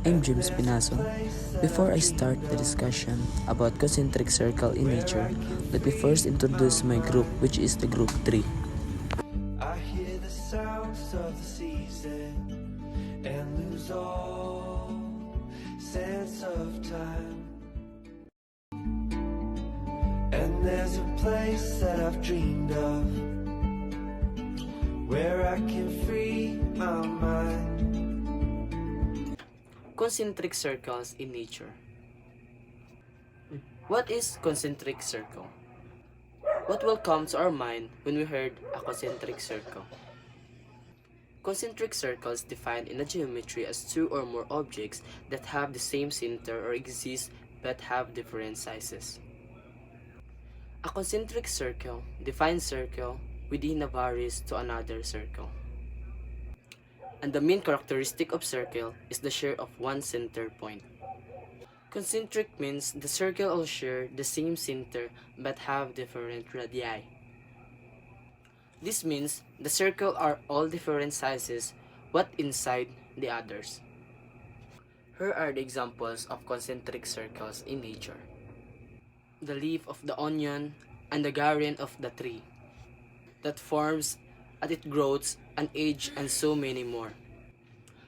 I'm James Pinaso. Before I start the discussion about concentric circle in nature, let me first introduce my group, which is the group 3. I hear the sounds of the season and lose all sense of time. And there's a place that I've dreamed of where I can free my mind. Concentric circles in nature. What is concentric circle? What will come to our mind when we heard a concentric circle? Concentric circles defined in the geometry as two or more objects that have the same center or exist but have different sizes. A concentric circle defines circle within a varies to another circle. And the main characteristic of circle is the share of one center point. Concentric means the circle all share the same center but have different radii. This means the circle are all different sizes but inside the others. Here are the examples of concentric circles in nature. The leaf of the onion and the garden of the tree that forms as it grows an age and so many more.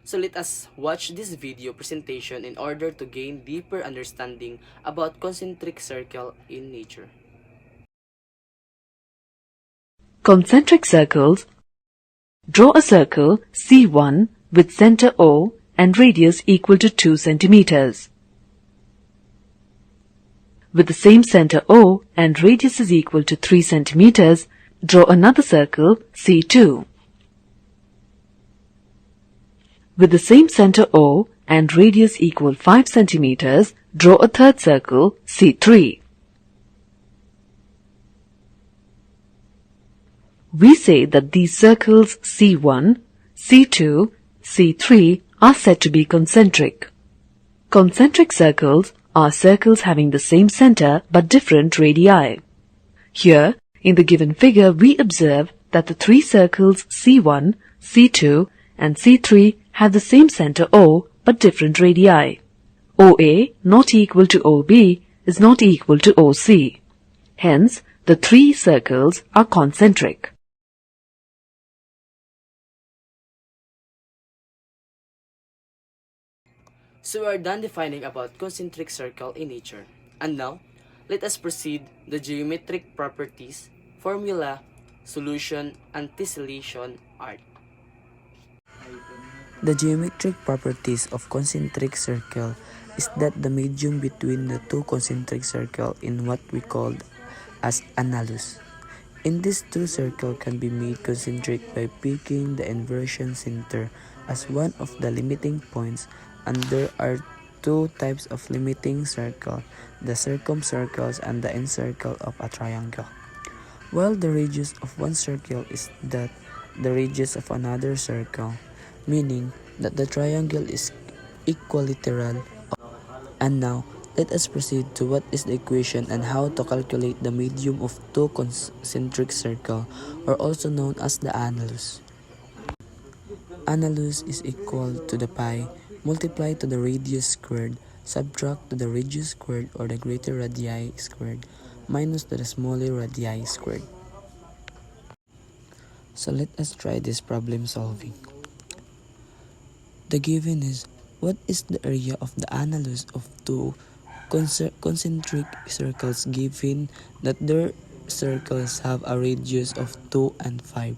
So let us watch this video presentation in order to gain deeper understanding about concentric circle in nature. Concentric circles. Draw a circle C1 with center O and radius equal to 2 centimeters. With the same center O and radius is equal to 3 centimeters, draw another circle C2. With the same center O and radius equal 5 centimeters, draw a third circle C3. We say that these circles C1, C2, C3 are said to be concentric. Concentric circles are circles having the same center but different radii. Here, in the given figure, we observe that the three circles C1, C2 and C3 have the same center O but different radii. OA not equal to OB is not equal to OC. Hence, the three circles are concentric. So we are done defining about concentric circle in nature. And now, let us proceed the geometric properties, formula, solution, and tessellation art. The geometric properties of concentric circle is that the medium between the two concentric circles in what we call as annulus. In these two circles can be made concentric by picking the inversion center as one of the limiting points, and there are two types of limiting circle, the circumcircles and the encircle of a triangle. While the radius of one circle is that the radius of another circle, meaning that the triangle is equilateral. And now, let us proceed to what is the equation and how to calculate the medium of two concentric circles, or also known as the annulus. Annulus is equal to the pi multiplied to the radius squared, subtract to the radius squared or the greater radii squared, minus to the smaller radii squared. So let us try this problem solving. The given is, what is the area of the annulus of two concentric circles given that their circles have a radius of 2 and 5?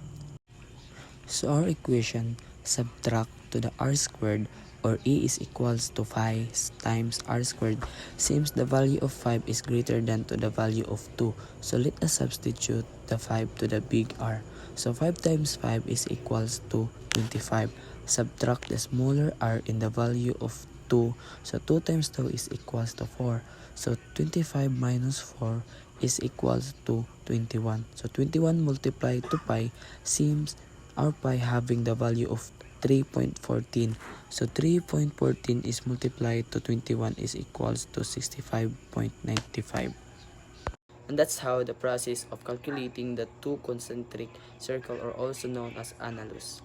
So our equation, subtract to the r squared, or E is equals to 5 times r squared, since the value of 5 is greater than to the value of 2. So let us substitute the 5 to the big R. So 5 times 5 is equals to 25. Subtract the smaller r in the value of 2. So 2 times 2 is equals to 4. So 25 minus 4 is equals to 21. So 21 multiplied to pi, seems our pi having the value of 3.14. So 3.14 is multiplied to 21 is equals to 65.95. And that's how the process of calculating the two concentric circles are also known as annulus.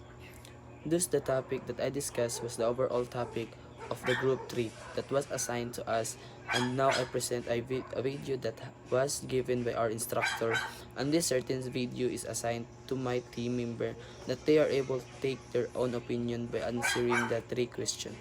Thus the topic that I discussed was the overall topic of the group 3 that was assigned to us, and now I present a video that was given by our instructor, and this certain video is assigned to my team member that they are able to take their own opinion by answering the 3 questions.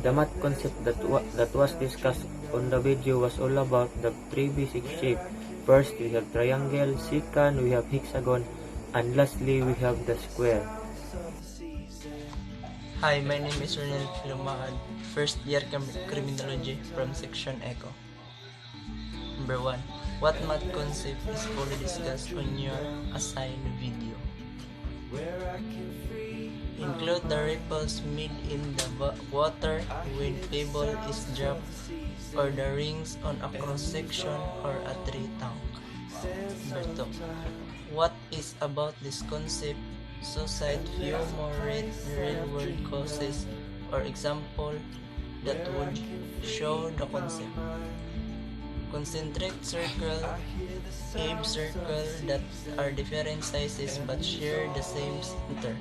The math concept that was discussed on the video was all about the three basic shapes. First, we have triangle, second, we have hexagon, and lastly, we have the square. Hi, my name is Ronel Lumaan, first year criminology from section Eco. Number 1. What math concept is fully discussed on your assigned video? Include the ripples made in the water when pebble is dropped, or the rings on a cross-section or a tree trunk. Number 2. What is about this concept? So cite few more real-world causes or example that would show the concept. Concentric circle, Abe circle that are different sizes but share the same center.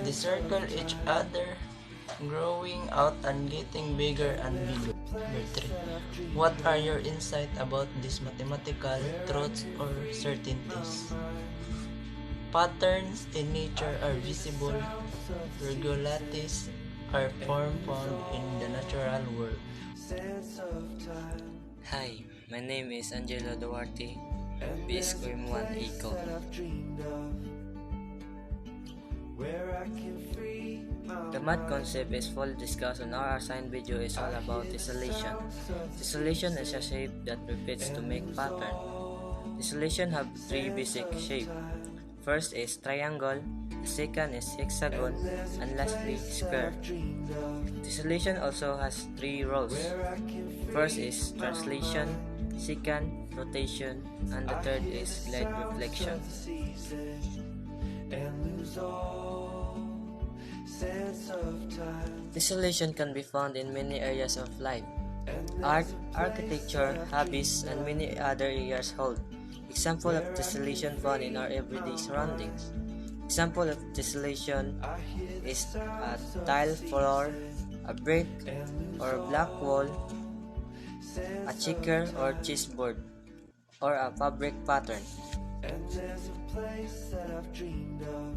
They circle each other, growing out and getting bigger and bigger. Number 3. What are your insights about these mathematical truths or certainties? Patterns in nature are visible. Regularities are found in the natural world. Hi, my name is Angelo Duarte, BSCRIM 1 Eco. The math concept is fully discussed on our assigned video is all about tessellation. Tessellation is a shape that repeats to make pattern. Tessellation have three basic shapes. First is triangle, the second is hexagon, and lastly square. Tessellation also has three roles. First is translation, second rotation, and the third is light reflection. Tessellation can be found in many areas of life. Art, architecture, hobbies, and many other areas hold. Example of tessellation found in our everyday surroundings. Example of tessellation is a tile floor, a brick or black wall, a checker or chessboard, or a fabric pattern. And there's a place that I've dreamed of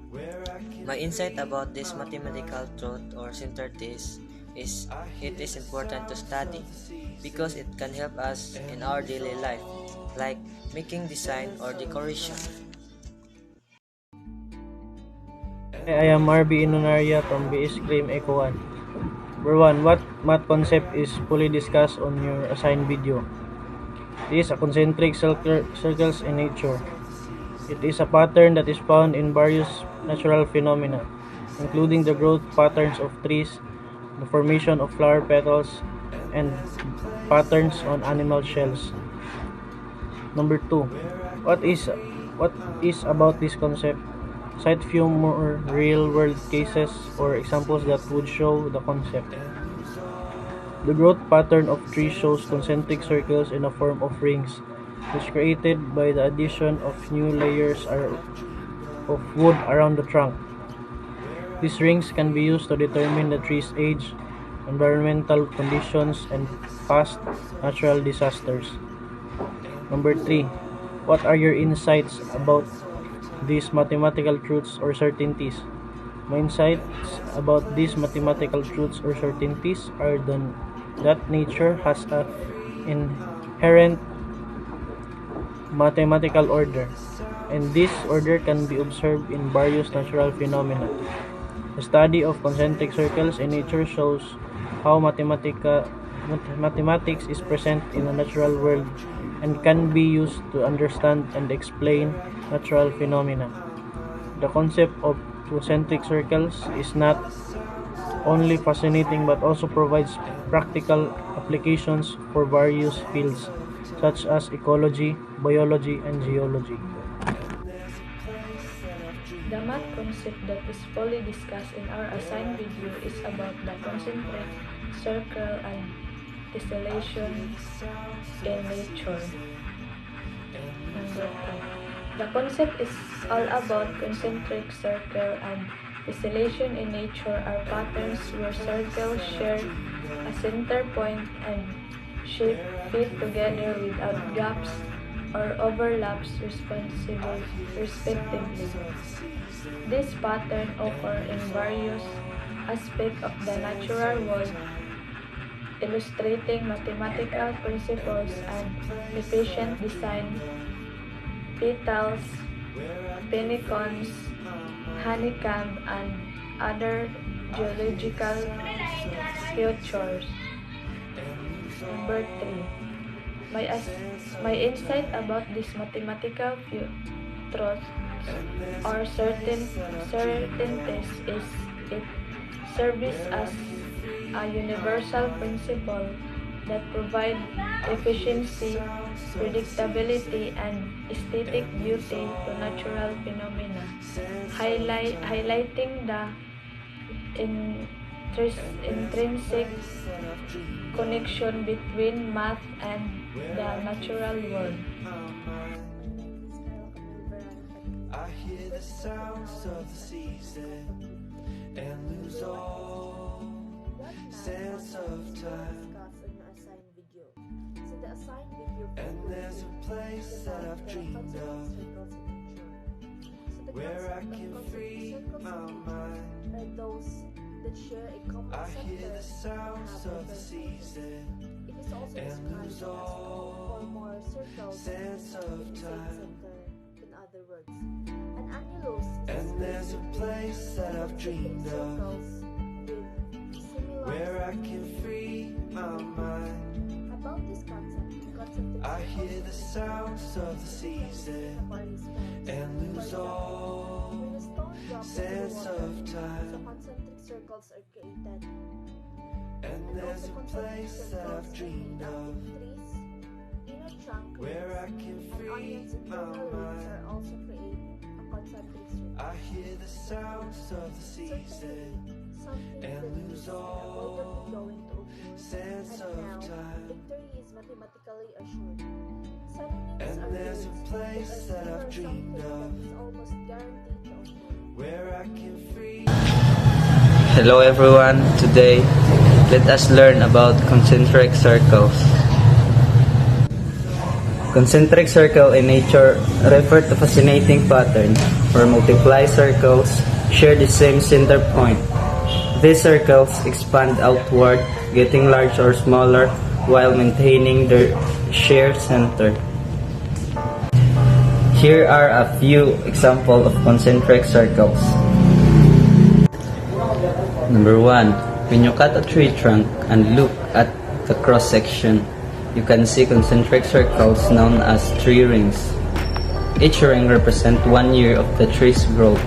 where I can My insight about this mathematical truth or centeredness is it is important to study because it can help us in our daily life, like making design or decoration. I am RB Inonaria from BSCRIM Eco 1. Number 1. What math concept is fully discussed on your assigned video? It is a concentric circles in nature. It is a pattern that is found in various natural phenomena, including the growth patterns of trees, the formation of flower petals, and patterns on animal shells. Number 2. What is about this concept? Cite few more real-world cases or examples that would show the concept. The growth pattern of trees shows concentric circles in the form of rings, which created by the addition of new layers of wood around the trunk. These rings can be used to determine the tree's age, environmental conditions, and past natural disasters. Number 3. What are your insights about these mathematical truths or certainties? My insights about these mathematical truths or certainties are that nature has an inherent mathematical order, and this order can be observed in various natural phenomena. The study of concentric circles in nature shows how mathematics is present in the natural world and can be used to understand and explain natural phenomena. The concept of concentric circles is not only fascinating but also provides practical applications for various fields such as ecology, biology, and geology. The math concept that is fully discussed in our assigned video is about the concentric circle and tessellation in nature. Number 2. The concept is all about concentric circle and tessellation in nature are patterns where circles share a center point and shape fit together without gaps or overlaps respectively. This pattern occur in various aspects of the natural world, illustrating mathematical principles and efficient design. Petals, pinnacles, honeycomb, and other geological features. Number 3. My insight about these mathematical truths or certainties is it serves as a universal principle that provides efficiency, predictability, and aesthetic beauty to natural phenomena, highlighting the intrinsic connection between math and the natural world. I hear the sounds of the season and lose all sense of time. And there's a place that I've dreamed of where I can free my mind. I hear the sounds of the season and lose all sense of time. And there's a place that I've dreamed of where I can free my mind. I hear the sounds of the season and lose all sense of time. Concentric circles are created. And there's a place that I've dreamed of Trees, inner trunk where I can and free onions and my mineral roots mind. are also create a concentric circle. I hear the sounds of the season Something and that lose is all unavoidably going to occur. sense And of now, time. victory is mathematically assured. Synonyms And are there's a words place that that I've are dreamed something of that is almost guaranteed to occur. where I can free. Hello everyone, today let us learn about concentric circles. Concentric circle in nature refer to fascinating pattern where multiply circles share the same center point. These circles expand outward, getting larger or smaller while maintaining their shared center. Here are a few examples of concentric circles. Number 1. When you cut a tree trunk and look at the cross-section, you can see concentric circles known as tree rings. Each ring represents 1 year of the tree's growth,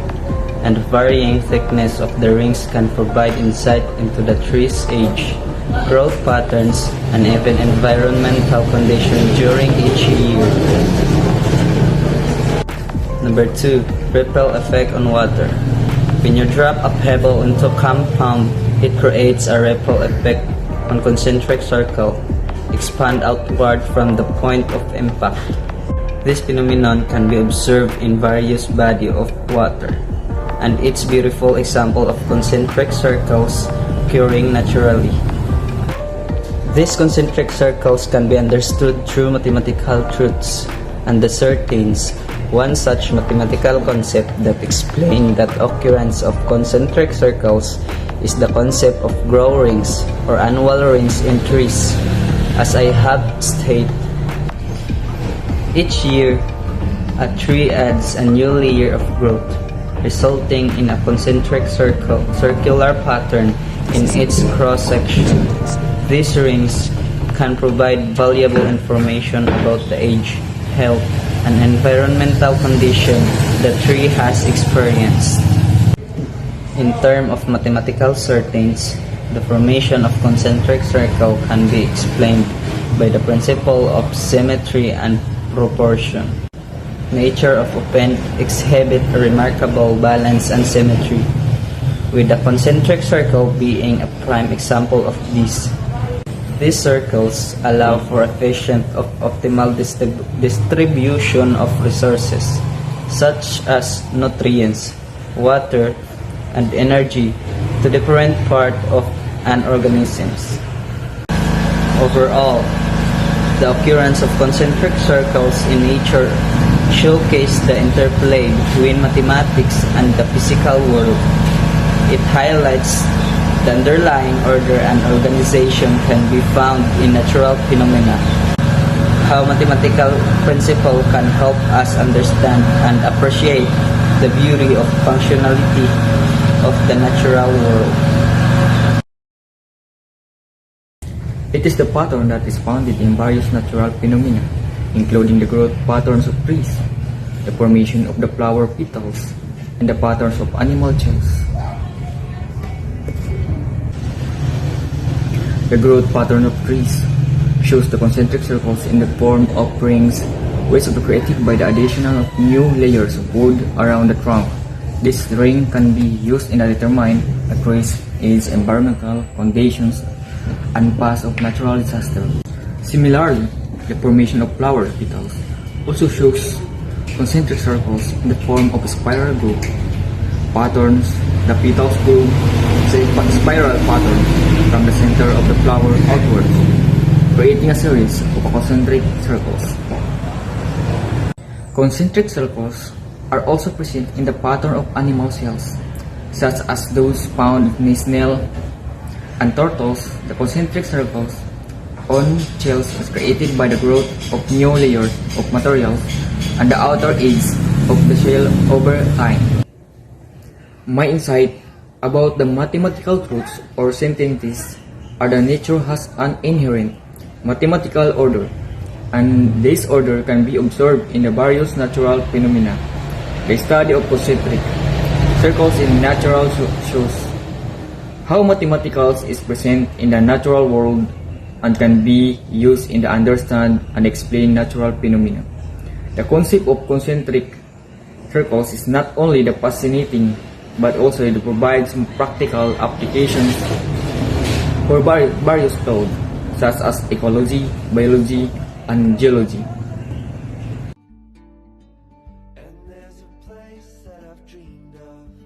and varying thickness of the rings can provide insight into the tree's age, growth patterns, and even environmental conditions during each year. Number 2. Ripple effect on water. When you drop a pebble into a compound, it creates a ripple effect on concentric circle, expand outward from the point of impact. This phenomenon can be observed in various bodies of water, and it's a beautiful example of concentric circles occurring naturally. These concentric circles can be understood through mathematical truths and ascertains. One such mathematical concept that explains the occurrence of concentric circles is the concept of grow rings or annual rings in trees. As I have stated, each year a tree adds a new layer of growth, resulting in a concentric circular pattern in its cross-section. These rings can provide valuable information about the age, health, and environmental condition the tree has experienced. In terms of mathematical certainties, the formation of concentric circle can be explained by the principle of symmetry and proportion. Nature of events exhibit a remarkable balance and symmetry, with the concentric circle being a prime example of this. These circles allow for efficient optimal distribution of resources, such as nutrients, water, and energy to different parts of an organism. Overall, the occurrence of concentric circles in nature showcase the interplay between mathematics and the physical world. It highlights the underlying order and organization can be found in natural phenomena. How mathematical principle can help us understand and appreciate the beauty of functionality of the natural world. It is the pattern that is founded in various natural phenomena, including the growth patterns of trees, the formation of the flower petals, and the patterns of animal cells. The growth pattern of trees shows the concentric circles in the form of rings, which are created by the addition of new layers of wood around the trunk. This ring can be used in determining a tree's age, environmental conditions, and past of natural disaster. Similarly, the formation of flower petals also shows concentric circles in the form of a spiral growth patterns. The petals grow a spiral pattern from the center of the flower outwards, creating a series of concentric circles. Concentric circles are also present in the pattern of animal cells, such as those found in snails and turtles. The concentric circles on shells is created by the growth of new layers of materials and the outer edge of the shell over time. My insight about the mathematical truths or sentences are that nature has an inherent mathematical order, and this order can be observed in the various natural phenomena. The study of concentric circles in natural shows how mathematics is present in the natural world and can be used in the understand and explain natural phenomena. The concept of concentric circles is not only the fascinating but also it provides some practical applications for various fields such as ecology, biology, and geology. And there's a place that I've dreamed of